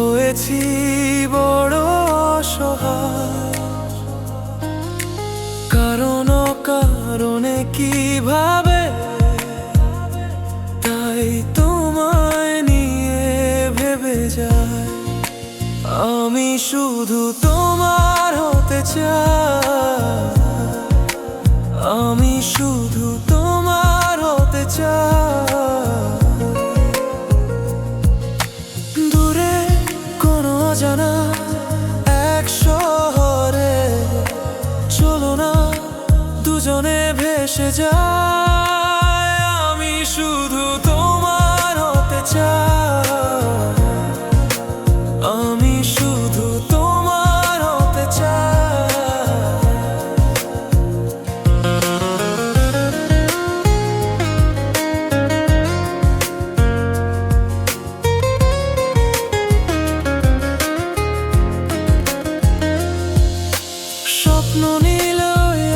হয়েছি বড় অসহায়, কারণ কারণে কিভাবে, তাই তোমায় নিয়ে ভেবে যায়। আমি শুধু তোমার হতে চাই, আমি শুধু তোমার হতে চাই। দূরে কোনো অজানা এক শহরে চলো না দুজনে ভেসে যায়। আমি শুধু তোমার হতে চাই, আমি শুধু তোমার হতে চাই। স্বপ্ন নীল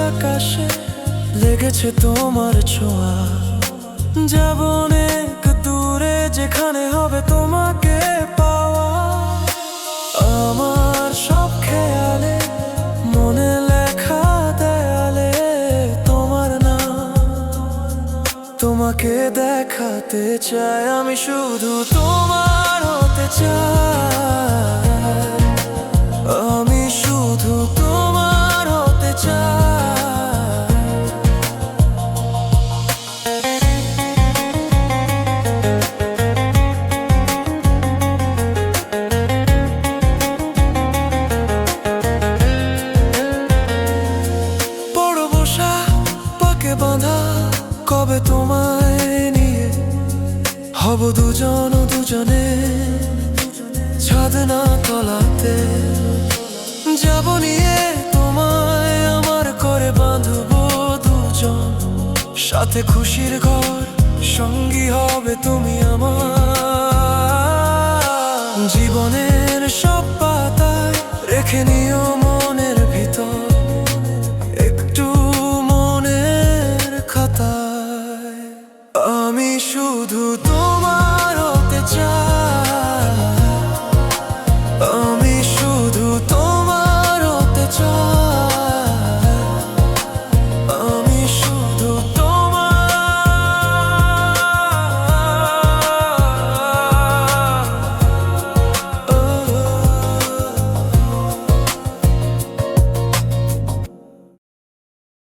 আকাশে লেগেছে তোমার ছোঁয়া, যাব অনেক দূরে যেখানে হবে তোমাকে পাওয়া। আমার সব খেয়ালে মনে লেখা দেয়ালে তোমার নাম, তোমাকে দেখাতে চাই। আমি শুধু তোমার হতে চাই, আমি শুধু তোমার হতে চাই। বাঁধা কবে তোমায় নিয়ে হব দুজন দুজনে ছাদ না তলাতে, যাব নিয়ে তোমায় আমার করে বাঁধবো দুজন, সাথে খুশির ঘর সঙ্গী হবে তুমি আমার। জীবনের সব পাতায় রেখে নিও